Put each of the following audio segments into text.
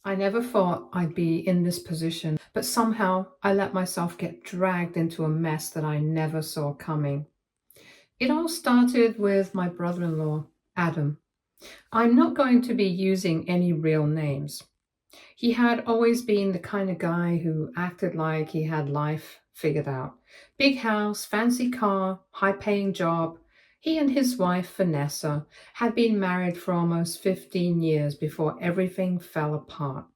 I never thought I'd be in this position, but somehow I let myself get dragged into a mess that I never saw coming. It all started with my brother in law, Adam. I'm not going to be using any real names. He had always been the kind of guy who acted like he had life figured out. Big house, fancy car, high paying job. He and his wife, Vanessa, had been married for almost 15 years before everything fell apart.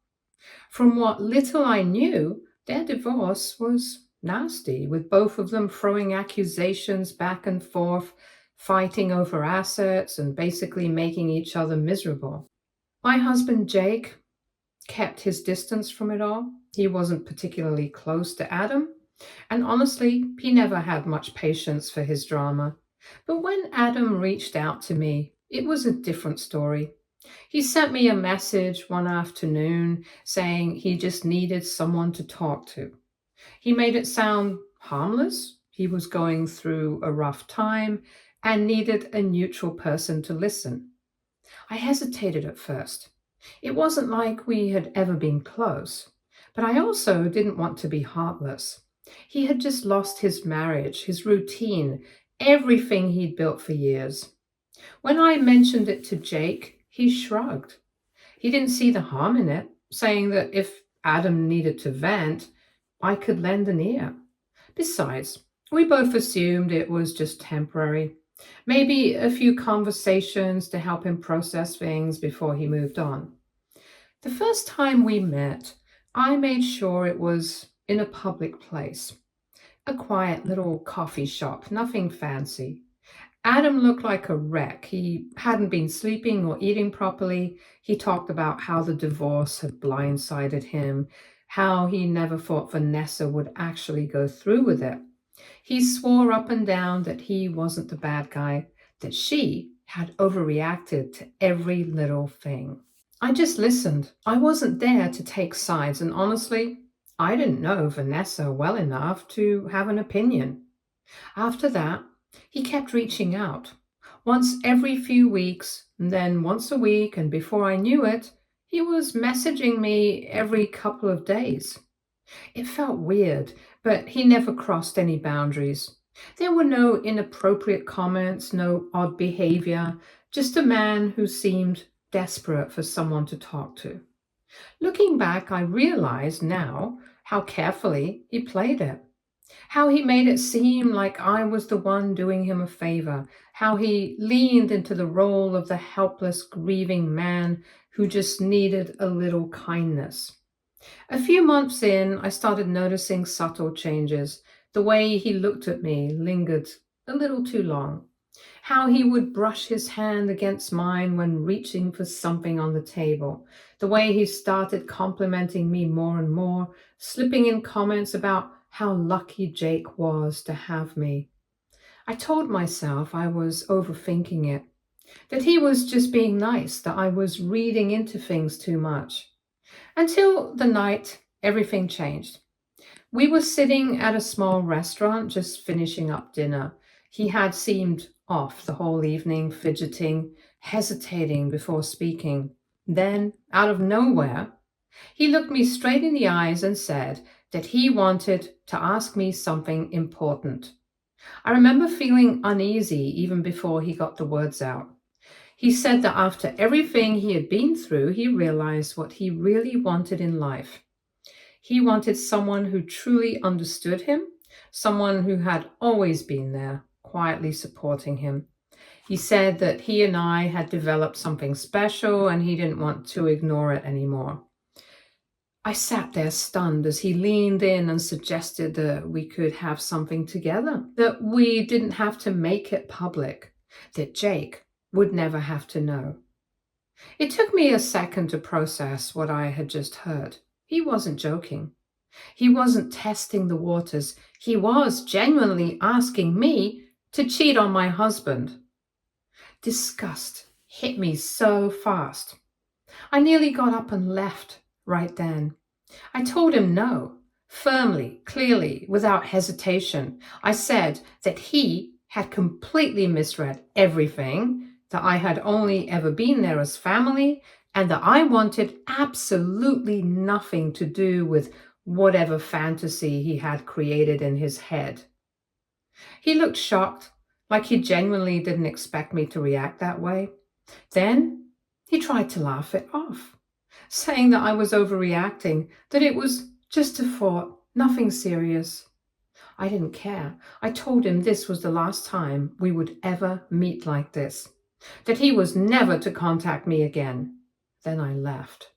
From what little I knew, their divorce was nasty, with both of them throwing accusations back and forth, fighting over assets, and basically making each other miserable. My husband, Jake, kept his distance from it all. He wasn't particularly close to Adam, and honestly, he never had much patience for his drama. But when Adam reached out to me, it was a different story. He sent me a message one afternoon saying he just needed someone to talk to. He made it sound harmless. He was going through a rough time and needed a neutral person to listen. I hesitated at first. It wasn't like we had ever been close, but I also didn't want to be heartless. He had just lost his marriage, his routine, everything he'd built for years. When I mentioned it to Jake, he shrugged. He didn't see the harm in it, saying that if Adam needed to vent, I could lend an ear. Besides, we both assumed it was just temporary. Maybe a few conversations to help him process things before he moved on. The first time we met, I made sure it was in a public place, a quiet little coffee shop, nothing fancy. Adam looked like a wreck. He hadn't been sleeping or eating properly. He talked about how the divorce had blindsided him, how he never thought Vanessa would actually go through with it. He swore up and down that he wasn't the bad guy, that she had overreacted to every little thing. I just listened. I wasn't there to take sides, and honestly, I didn't know Vanessa well enough to have an opinion. After that, he kept reaching out. Once every few weeks, and then once a week, and before I knew it, he was messaging me every couple of days. It felt weird, but he never crossed any boundaries. There were no inappropriate comments, no odd behavior, just a man who seemed desperate for someone to talk to. Looking back, I realize now how carefully he played it. How he made it seem like I was the one doing him a favor. How he leaned into the role of the helpless, grieving man who just needed a little kindness. A few months in, I started noticing subtle changes. The way he looked at me lingered a little too long. How he would brush his hand against mine when reaching for something on the table. The way he started complimenting me more and more, slipping in comments about how lucky Jake was to have me. I told myself I was overthinking it, that he was just being nice, that I was reading into things too much. Until the night everything changed. We were sitting at a small restaurant just finishing up dinner. He had seemed off the whole evening, fidgeting, hesitating before speaking. Then, out of nowhere, he looked me straight in the eyes and said that he wanted to ask me something important. I remember feeling uneasy even before he got the words out. He said that after everything he had been through, he realized what he really wanted in life. He wanted someone who truly understood him, someone who had always been there, quietly supporting him. He said that he and I had developed something special and he didn't want to ignore it anymore. I sat there stunned as he leaned in and suggested that we could have something together, that we didn't have to make it public, that Jake would never have to know. It took me a second to process what I had just heard. He wasn't joking. He wasn't testing the waters. He was genuinely asking me to cheat on my husband. Disgust hit me so fast. I nearly got up and left right then. I told him no, firmly, clearly, without hesitation. I said that he had completely misread everything, that I had only ever been there as family, and that I wanted absolutely nothing to do with whatever fantasy he had created in his head. He looked shocked, like he genuinely didn't expect me to react that way. Then he tried to laugh it off, saying that I was overreacting, that it was just a thought, nothing serious. I didn't care. I told him this was the last time we would ever meet like this, that he was never to contact me again. Then I left.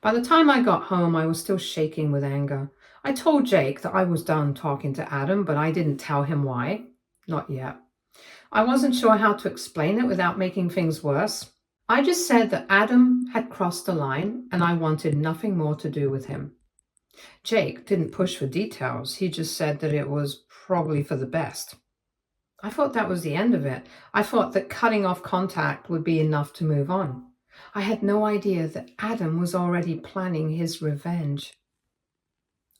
By the time I got home, I was still shaking with anger. I told Jake that I was done talking to Adam, but I didn't tell him why. Not yet. I wasn't sure how to explain it without making things worse. I just said that Adam had crossed the line and I wanted nothing more to do with him. Jake didn't push for details. He just said that it was probably for the best. I thought that was the end of it. I thought that cutting off contact would be enough to move on. I had no idea that Adam was already planning his revenge.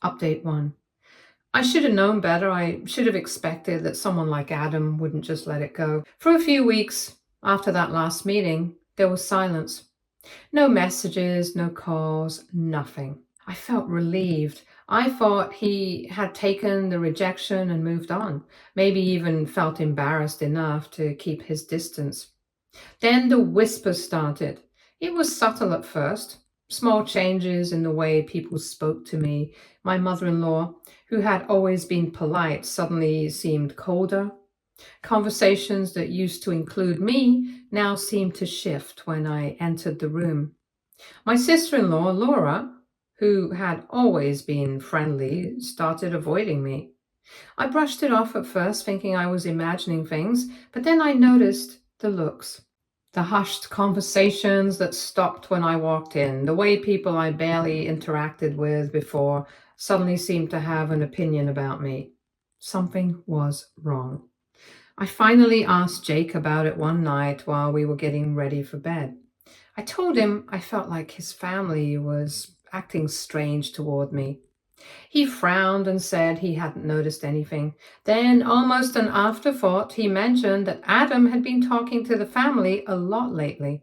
Update 1. I should have known better. I should have expected that someone like Adam wouldn't just let it go. For a few weeks after that last meeting, there was silence. No messages, no calls, nothing. I felt relieved. I thought he had taken the rejection and moved on, maybe even felt embarrassed enough to keep his distance. Then the whispers started. It was subtle at first. Small changes in the way people spoke to me. My mother-in-law, who had always been polite, suddenly seemed colder. Conversations that used to include me now seemed to shift when I entered the room. My sister-in-law, Laura, who had always been friendly, started avoiding me. I brushed it off at first, thinking I was imagining things, but then I noticed the looks. The hushed conversations that stopped when I walked in, the way people I barely interacted with before suddenly seemed to have an opinion about me. Something was wrong. I finally asked Jake about it one night while we were getting ready for bed. I told him I felt like his family was acting strange toward me. He frowned and said he hadn't noticed anything. Then, almost an afterthought, he mentioned that Adam had been talking to the family a lot lately.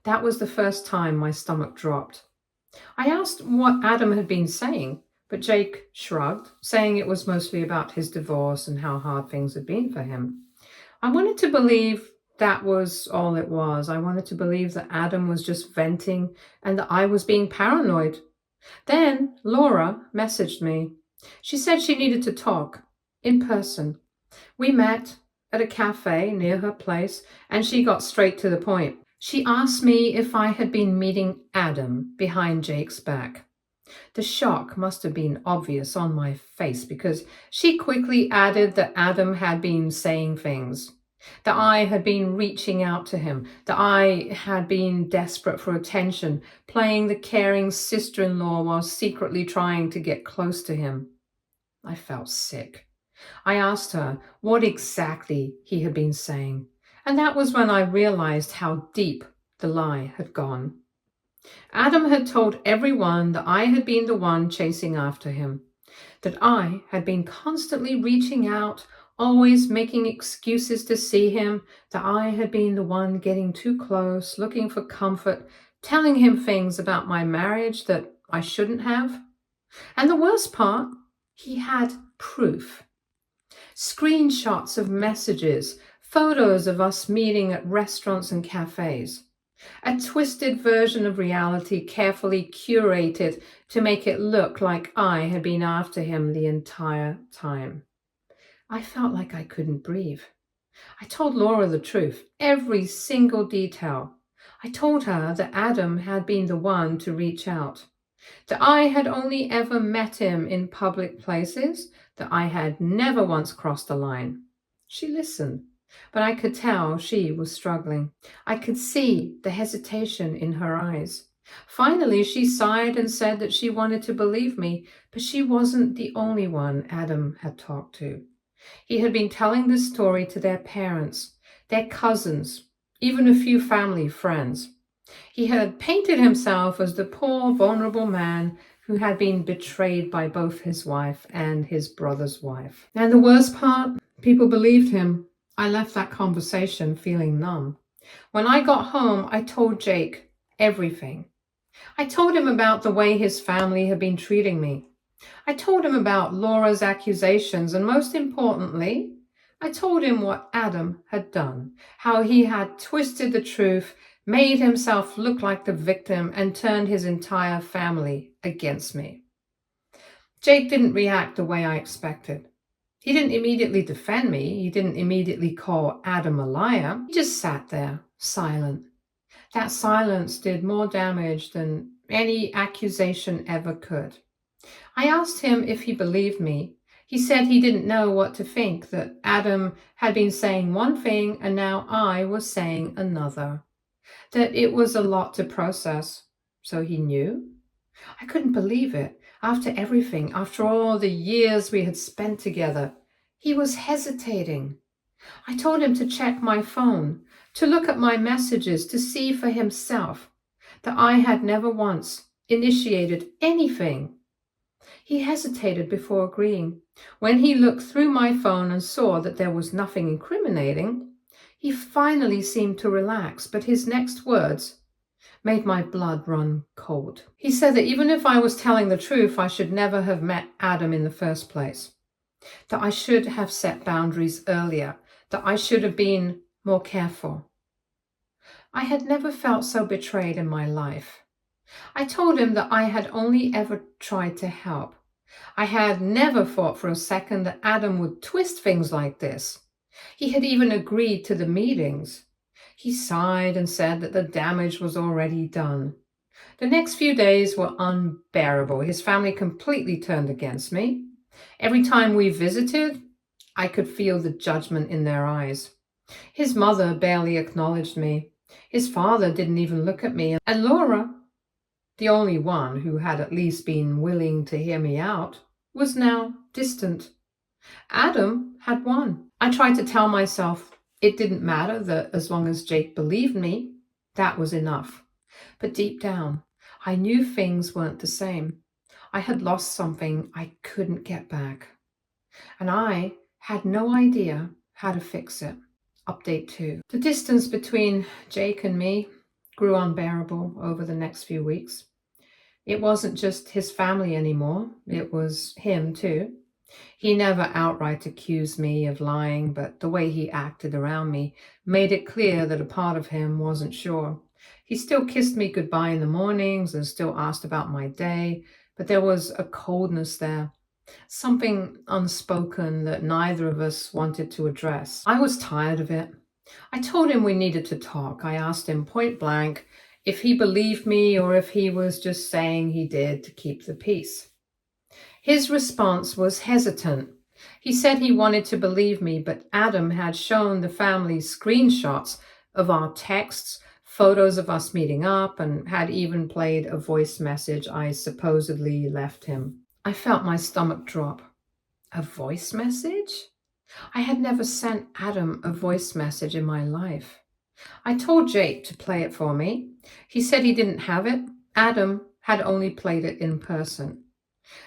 That was the first time my stomach dropped. I asked what Adam had been saying, but Jake shrugged, saying it was mostly about his divorce and how hard things had been for him. I wanted to believe that was all it was. I wanted to believe that Adam was just venting and that I was being paranoid. Then Laura messaged me. She said she needed to talk in person. We met at a cafe near her place, and she got straight to the point. She asked me if I had been meeting Adam behind Jake's back. The shock must have been obvious on my face because she quickly added that Adam had been saying things, that I had been reaching out to him, that I had been desperate for attention, playing the caring sister-in-law while secretly trying to get close to him. I felt sick. I asked her what exactly he had been saying, and that was when I realized how deep the lie had gone. Adam had told everyone that I had been the one chasing after him, that I had been constantly reaching out, always making excuses to see him, that I had been the one getting too close, looking for comfort, telling him things about my marriage that I shouldn't have. And the worst part, he had proof. Screenshots of messages, photos of us meeting at restaurants and cafes. A twisted version of reality carefully curated to make it look like I had been after him the entire time. I felt like I couldn't breathe. I told Laura the truth, every single detail. I told her that Adam had been the one to reach out, that I had only ever met him in public places, that I had never once crossed a line. She listened, but I could tell she was struggling. I could see the hesitation in her eyes. Finally, she sighed and said that she wanted to believe me, but she wasn't the only one Adam had talked to. He had been telling this story to their parents, their cousins, even a few family friends. He had painted himself as the poor, vulnerable man who had been betrayed by both his wife and his brother's wife. And the worst part, people believed him. I left that conversation feeling numb. When I got home, I told Jake everything. I told him about the way his family had been treating me. I told him about Laura's accusations, and most importantly, I told him what Adam had done, how he had twisted the truth, made himself look like the victim, and turned his entire family against me. Jake didn't react the way I expected. He didn't immediately defend me. He didn't immediately call Adam a liar. He just sat there, silent. That silence did more damage than any accusation ever could. I asked him if he believed me. He said he didn't know what to think, that Adam had been saying one thing and now I was saying another, that it was a lot to process. So he knew? I couldn't believe it. After everything, after all the years we had spent together, he was hesitating. I told him to check my phone, to look at my messages, to see for himself that I had never once initiated anything. He hesitated before agreeing. When he looked through my phone and saw that there was nothing incriminating, he finally seemed to relax, but his next words made my blood run cold. He said that even if I was telling the truth, I should never have met Adam in the first place, that I should have set boundaries earlier, that I should have been more careful. I had never felt so betrayed in my life. I told him that I had only ever tried to help. I had never thought for a second that Adam would twist things like this. He had even agreed to the meetings. He sighed and said that the damage was already done. The next few days were unbearable. His family completely turned against me. Every time we visited, I could feel the judgment in their eyes. His mother barely acknowledged me. His father didn't even look at me. And Laura, the only one who had at least been willing to hear me out, was now distant. Adam had won. I tried to tell myself it didn't matter, that as long as Jake believed me, that was enough. But deep down, I knew things weren't the same. I had lost something I couldn't get back. And I had no idea how to fix it. Update 2. The distance between Jake and me grew unbearable over the next few weeks. It wasn't just his family anymore, it was him too. He never outright accused me of lying, but the way he acted around me made it clear that a part of him wasn't sure. He still kissed me goodbye in the mornings and still asked about my day, but there was a coldness there, something unspoken that neither of us wanted to address. I was tired of it. I told him we needed to talk. I asked him point blank if he believed me or if he was just saying he did to keep the peace. His response was hesitant. He said he wanted to believe me, but Adam had shown the family screenshots of our texts, photos of us meeting up, and had even played a voice message I supposedly left him. I felt my stomach drop. A voice message? I had never sent Adam a voice message in my life. I told Jake to play it for me. He said he didn't have it. Adam had only played it in person.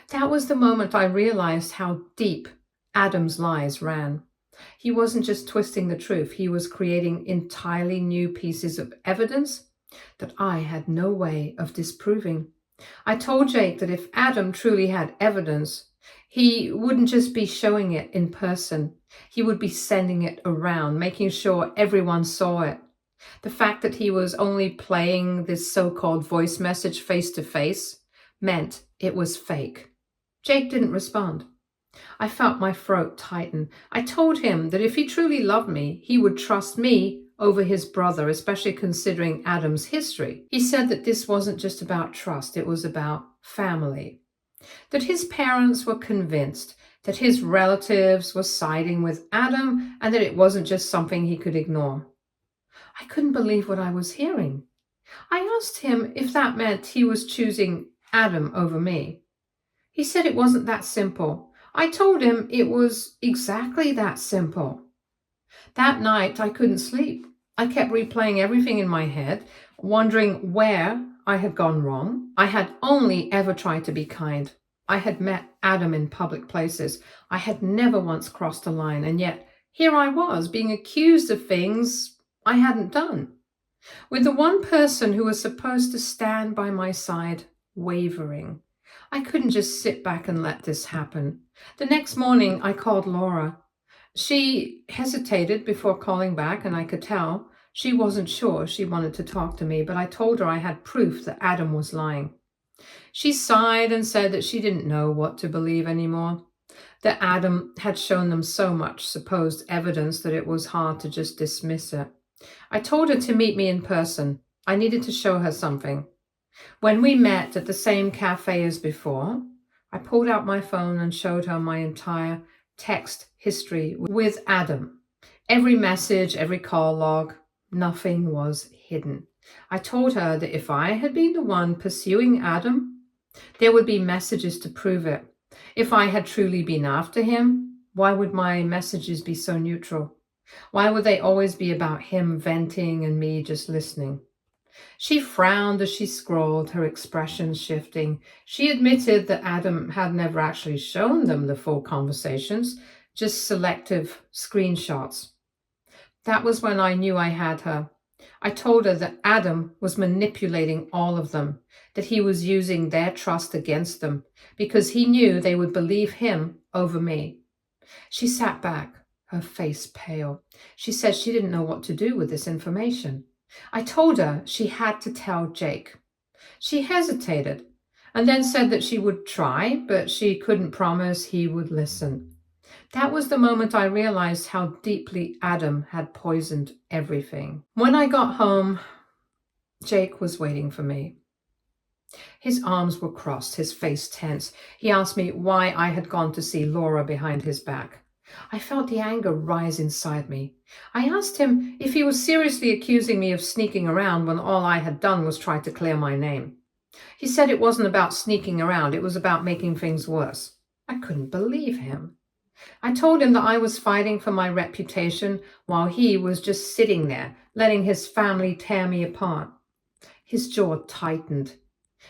That was the moment I realized how deep Adam's lies ran. He wasn't just twisting the truth, he was creating entirely new pieces of evidence that I had no way of disproving. I told Jake that if Adam truly had evidence, he wouldn't just be showing it in person. He would be sending it around, making sure everyone saw it. The fact that he was only playing this so-called voice message face-to-face meant it was fake. Jake didn't respond. I felt my throat tighten. I told him that if he truly loved me, he would trust me over his brother, especially considering Adam's history. He said that this wasn't just about trust, it was about family. That his parents were convinced that his relatives were siding with Adam and that it wasn't just something he could ignore. I couldn't believe what I was hearing. I asked him if that meant he was choosing Adam over me. He said it wasn't that simple. I told him it was exactly that simple. That night, I couldn't sleep. I kept replaying everything in my head, wondering where I had gone wrong. I had only ever tried to be kind. I had met Adam in public places. I had never once crossed a line, and yet here I was being accused of things I hadn't done. with the one person who was supposed to stand by my side wavering. I couldn't just sit back and let this happen. The next morning, I called Laura. She hesitated before calling back, and I could tell she wasn't sure she wanted to talk to me, but I told her I had proof that Adam was lying. She sighed and said that she didn't know what to believe anymore, that Adam had shown them so much supposed evidence that it was hard to just dismiss it. I told her to meet me in person. I needed to show her something. When we met at the same cafe as before, I pulled out my phone and showed her my entire text history with Adam. Every message, every call log, nothing was hidden. I told her that if I had been the one pursuing Adam, there would be messages to prove it. If I had truly been after him, why would my messages be so neutral? Why would they always be about him venting and me just listening? She frowned as she scrolled, her expression shifting. She admitted that Adam had never actually shown them the full conversations, just selective screenshots. That was when I knew I had her. I told her that Adam was manipulating all of them, that he was using their trust against them, because he knew they would believe him over me. She sat back, her face pale. She said she didn't know what to do with this information. I told her she had to tell Jake. She hesitated and then said that she would try, but she couldn't promise he would listen. That was the moment I realized how deeply Adam had poisoned everything. When I got home, Jake was waiting for me. His arms were crossed, his face tense. He asked me why I had gone to see Laura behind his back. I felt the anger rise inside me. I asked him if he was seriously accusing me of sneaking around when all I had done was try to clear my name. He said it wasn't about sneaking around, it was about making things worse. I couldn't believe him. I told him that I was fighting for my reputation while he was just sitting there, letting his family tear me apart. His jaw tightened.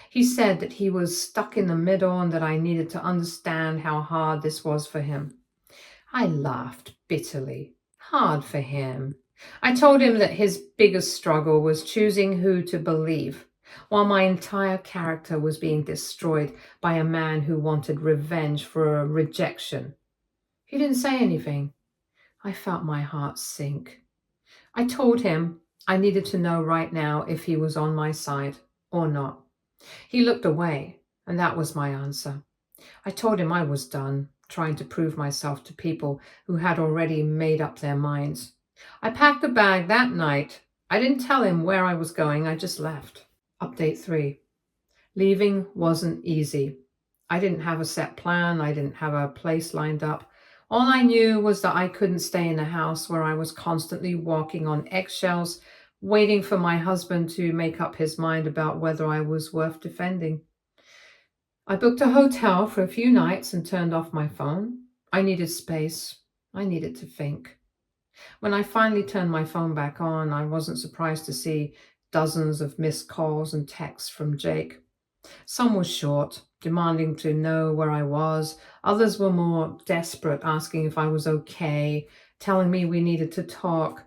He said that he was stuck in the middle and that I needed to understand how hard this was for him. I laughed bitterly. Hard for him. I told him that his biggest struggle was choosing who to believe, while my entire character was being destroyed by a man who wanted revenge for a rejection. He didn't say anything. I felt my heart sink. I told him I needed to know right now if he was on my side or not. He looked away, and that was my answer. I told him I was done trying to prove myself to people who had already made up their minds. I packed a bag that night. I didn't tell him where I was going, I just left. Update 3. Leaving wasn't easy. I didn't have a set plan. I didn't have a place lined up. All I knew was that I couldn't stay in a house where I was constantly walking on eggshells, waiting for my husband to make up his mind about whether I was worth defending. I booked a hotel for a few nights and turned off my phone. I needed space. I needed to think. When I finally turned my phone back on, I wasn't surprised to see dozens of missed calls and texts from Jake. Some were short, demanding to know where I was. Others were more desperate, asking if I was okay, telling me we needed to talk.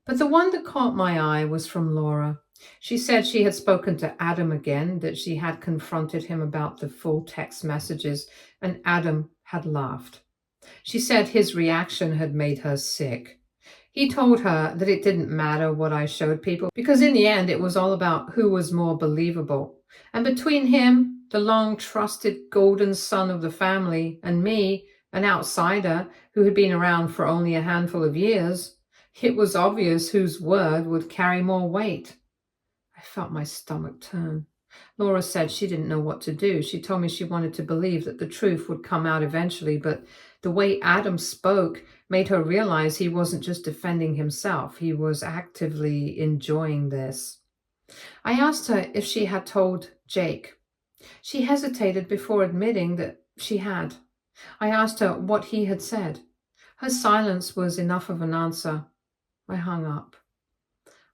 But the one that caught my eye was from Laura. She said she had spoken to Adam again, that she had confronted him about the full text messages, and Adam had laughed. She said his reaction had made her sick. He told her that it didn't matter what I showed people, because in the end it was all about who was more believable. And between him, the long-trusted golden son of the family, and me, an outsider who had been around for only a handful of years, it was obvious whose word would carry more weight. I felt my stomach turn. Laura said she didn't know what to do. She told me she wanted to believe that the truth would come out eventually, but the way Adam spoke made her realize he wasn't just defending himself. He was actively enjoying this. I asked her if she had told Jake. She hesitated before admitting that she had. I asked her what he had said. Her silence was enough of an answer. I hung up.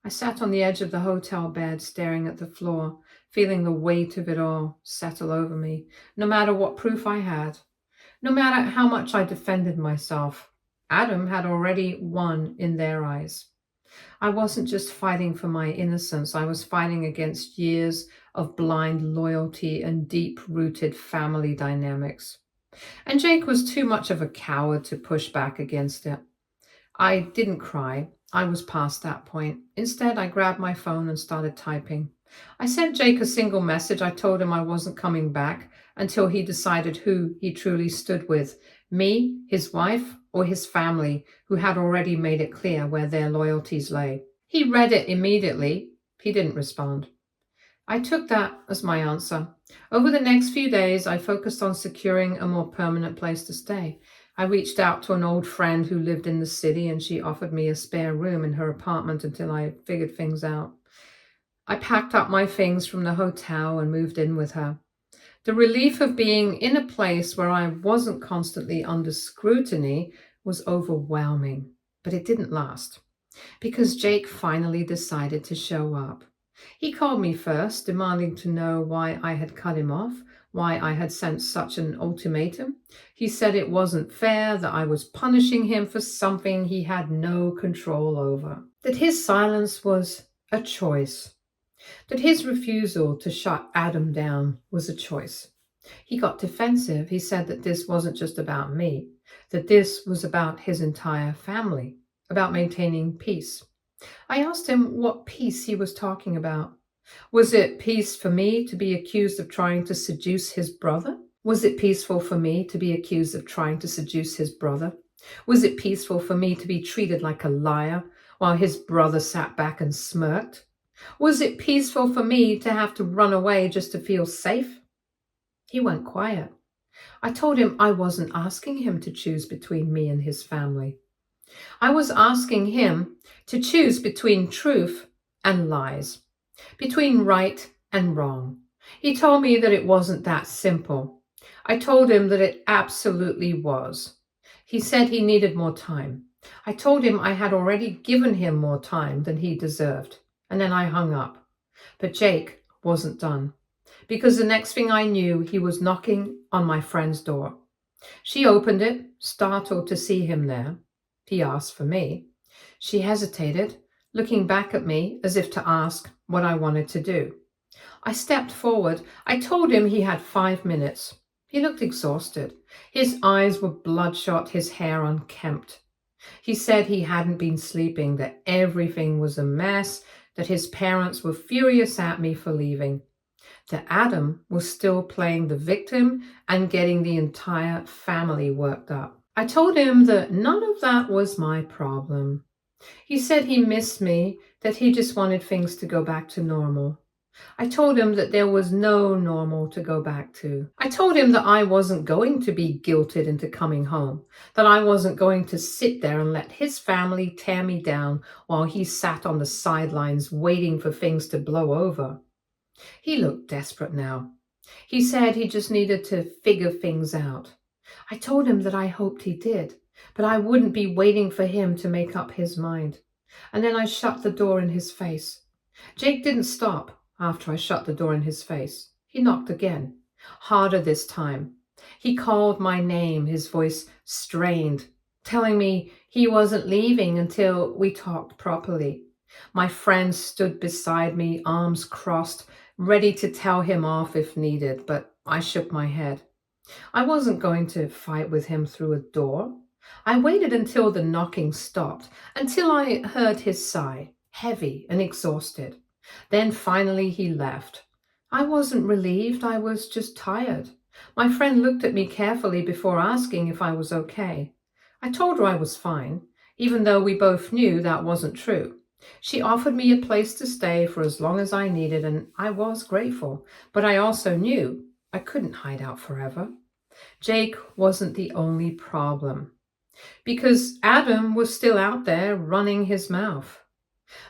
I sat on the edge of the hotel bed, staring at the floor, feeling the weight of it all settle over me, no matter what proof I had, no matter how much I defended myself. Adam had already won in their eyes. I wasn't just fighting for my innocence, I was fighting against years of blind loyalty and deep rooted family dynamics. And Jake was too much of a coward to push back against it. I didn't cry. I was past that point. Instead, I grabbed my phone and started typing. I sent Jake a single message. I told him I wasn't coming back until he decided who he truly stood with, me, his wife, or his family, who had already made it clear where their loyalties lay. He read it immediately. He didn't respond. I took that as my answer. Over the next few days, I focused on securing a more permanent place to stay. I reached out to an old friend who lived in the city, and she offered me a spare room in her apartment until I figured things out. I packed up my things from the hotel and moved in with her. The relief of being in a place where I wasn't constantly under scrutiny was overwhelming, but it didn't last because Jake finally decided to show up. He called me first, demanding to know why I had cut him off, why I had sent such an ultimatum. He said it wasn't fair, that I was punishing him for something he had no control over, that his silence was a choice, that his refusal to shut Adam down was a choice. He got defensive. He said that this wasn't just about me, that this was about his entire family, about maintaining peace. I asked him what peace he was talking about. Was it peace for me to be accused of trying to seduce his brother? Was it peaceful for me to be accused of trying to seduce his brother? Was it peaceful for me to be treated like a liar while his brother sat back and smirked? Was it peaceful for me to have to run away just to feel safe? He went quiet. I told him I wasn't asking him to choose between me and his family. I was asking him to choose between truth and lies, between right and wrong. He told me that it wasn't that simple. I told him that it absolutely was. He said he needed more time. I told him I had already given him more time than he deserved, and then I hung up. But Jake wasn't done, because the next thing I knew, he was knocking on my friend's door. She opened it, startled to see him there. He asked for me. She hesitated, looking back at me as if to ask what I wanted to do. I stepped forward. I told him he had 5 minutes. He looked exhausted. His eyes were bloodshot, his hair unkempt. He said he hadn't been sleeping, that everything was a mess, that his parents were furious at me for leaving, that Adam was still playing the victim and getting the entire family worked up. I told him that none of that was my problem. He said he missed me, that he just wanted things to go back to normal. I told him that there was no normal to go back to. I told him that I wasn't going to be guilted into coming home, that I wasn't going to sit there and let his family tear me down while he sat on the sidelines waiting for things to blow over. He looked desperate now. He said he just needed to figure things out. I told him that I hoped he did, but I wouldn't be waiting for him to make up his mind. And then I shut the door in his face. Jake didn't stop after I shut the door in his face. He knocked again, harder this time. He called my name, his voice strained, telling me he wasn't leaving until we talked properly. My friend stood beside me, arms crossed, ready to tell him off if needed, but I shook my head. I wasn't going to fight with him through a door. I waited until the knocking stopped, until I heard his sigh, heavy and exhausted. Then finally he left. I wasn't relieved, I was just tired. My friend looked at me carefully before asking if I was okay. I told her I was fine, even though we both knew that wasn't true. She offered me a place to stay for as long as I needed, and I was grateful, but I also knew I couldn't hide out forever. Jake wasn't the only problem, because Adam was still out there running his mouth.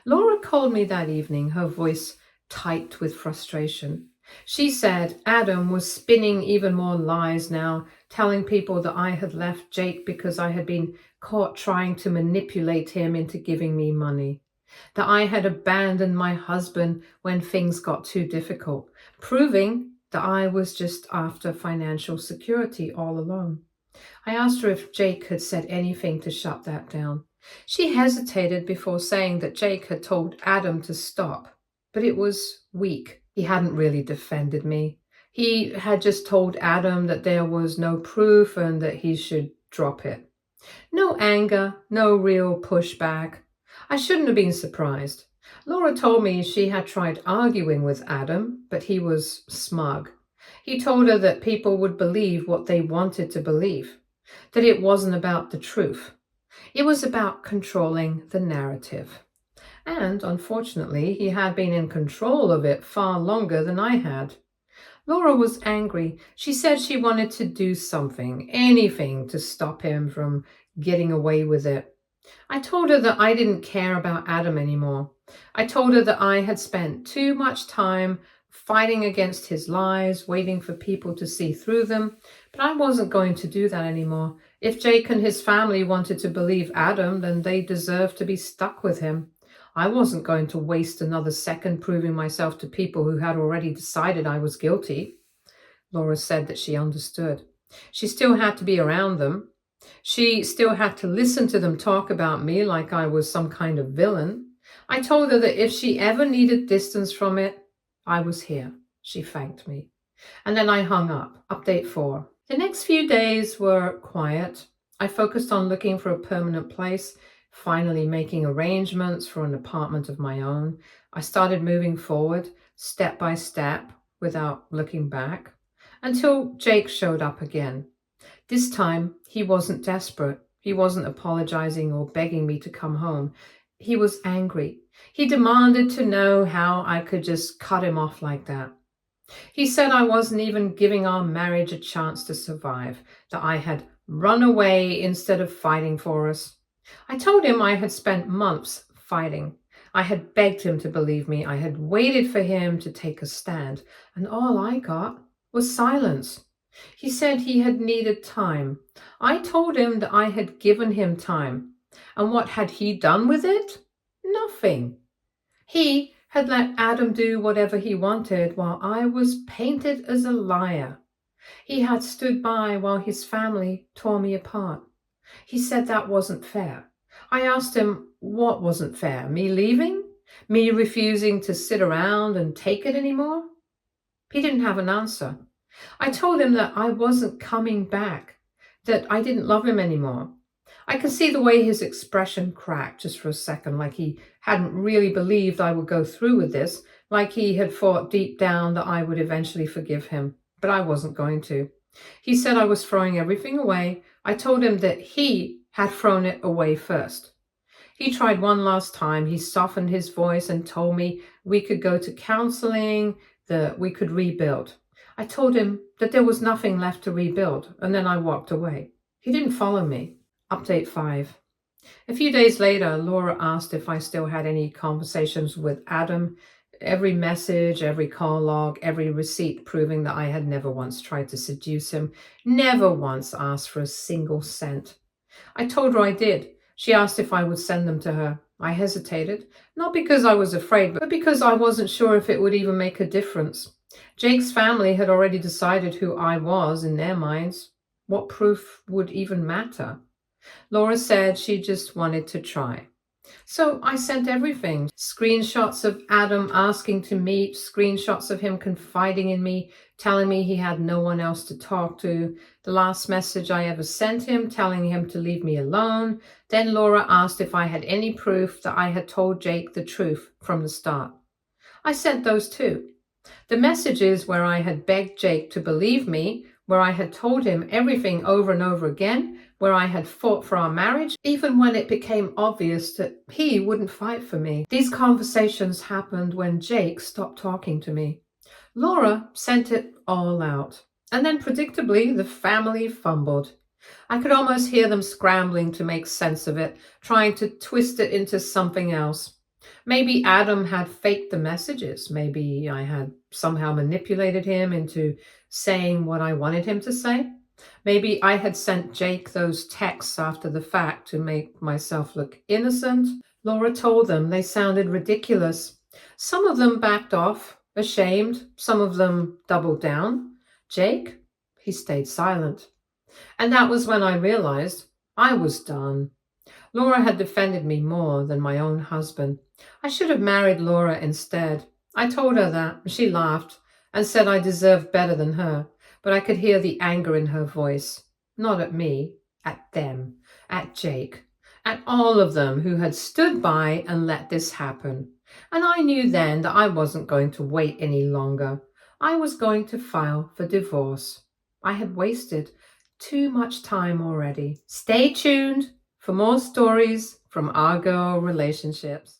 Laura called me that evening, her voice tight with frustration. She said Adam was spinning even more lies now, telling people that I had left Jake because I had been caught trying to manipulate him into giving me money, that I had abandoned my husband when things got too difficult, proving that I was just after financial security all along. I asked her if Jake had said anything to shut that down. She hesitated before saying that Jake had told Adam to stop, but it was weak. He hadn't really defended me. He had just told Adam that there was no proof and that he should drop it. No anger, no real pushback. I shouldn't have been surprised. Laura told me she had tried arguing with Adam, but he was smug. He told her that people would believe what they wanted to believe, that it wasn't about the truth. It was about controlling the narrative. And unfortunately, he had been in control of it far longer than I had. Laura was angry. She said she wanted to do something, anything, to stop him from getting away with it. I told her that I didn't care about Adam anymore. I told her that I had spent too much time fighting against his lies, waiting for people to see through them, but I wasn't going to do that anymore. If Jake and his family wanted to believe Adam, then they deserved to be stuck with him. I wasn't going to waste another second proving myself to people who had already decided I was guilty. Laura said that she understood. She still had to be around them. She still had to listen to them talk about me like I was some kind of villain. I told her that if she ever needed distance from it, I was here. She thanked me. And then I hung up. Update 4. The next few days were quiet. I focused on looking for a permanent place, finally making arrangements for an apartment of my own. I started moving forward, step by step, without looking back, until Jake showed up again. This time, he wasn't desperate. He wasn't apologizing or begging me to come home. He was angry. He demanded to know how I could just cut him off like that. He said I wasn't even giving our marriage a chance to survive, that I had run away instead of fighting for us. I told him I had spent months fighting. I had begged him to believe me. I had waited for him to take a stand, and all I got was silence. He said he had needed time. I told him that I had given him time. And what had he done with it? Nothing. He had let Adam do whatever he wanted while I was painted as a liar. He had stood by while his family tore me apart. He said that wasn't fair. I asked him what wasn't fair, me leaving? Me refusing to sit around and take it anymore? He didn't have an answer. I told him that I wasn't coming back, that I didn't love him anymore. I could see the way his expression cracked just for a second, like he hadn't really believed I would go through with this, like he had thought deep down that I would eventually forgive him, but I wasn't going to. He said I was throwing everything away. I told him that he had thrown it away first. He tried one last time. He softened his voice and told me we could go to counseling, that we could rebuild. I told him that there was nothing left to rebuild, and then I walked away. He didn't follow me. Update 5. A few days later, Laura asked if I still had any conversations with Adam. Every message, every call log, every receipt proving that I had never once tried to seduce him, never once asked for a single cent. I told her I did. She asked if I would send them to her. I hesitated, not because I was afraid, but because I wasn't sure if it would even make a difference. Jake's family had already decided who I was in their minds. What proof would even matter? Laura said she just wanted to try. So I sent everything. Screenshots of Adam asking to meet, screenshots of him confiding in me, telling me he had no one else to talk to. The last message I ever sent him, telling him to leave me alone. Then Laura asked if I had any proof that I had told Jake the truth from the start. I sent those too. The messages where I had begged Jake to believe me, where I had told him everything over and over again, where I had fought for our marriage, even when it became obvious that he wouldn't fight for me. These conversations happened when Jake stopped talking to me. Laura sent it all out. And then predictably, the family fumbled. I could almost hear them scrambling to make sense of it, trying to twist it into something else. Maybe Adam had faked the messages. Maybe I had somehow manipulated him into saying what I wanted him to say. Maybe I had sent Jake those texts after the fact to make myself look innocent. Laura told them they sounded ridiculous. Some of them backed off, ashamed. Some of them doubled down. Jake, he stayed silent. And that was when I realized I was done. Laura had defended me more than my own husband. I should have married Laura instead. I told her that, and she laughed and said I deserved better than her, but I could hear the anger in her voice. Not at me, at them, at Jake, at all of them who had stood by and let this happen. And I knew then that I wasn't going to wait any longer. I was going to file for divorce. I had wasted too much time already. Stay tuned for more stories from our girl relationships.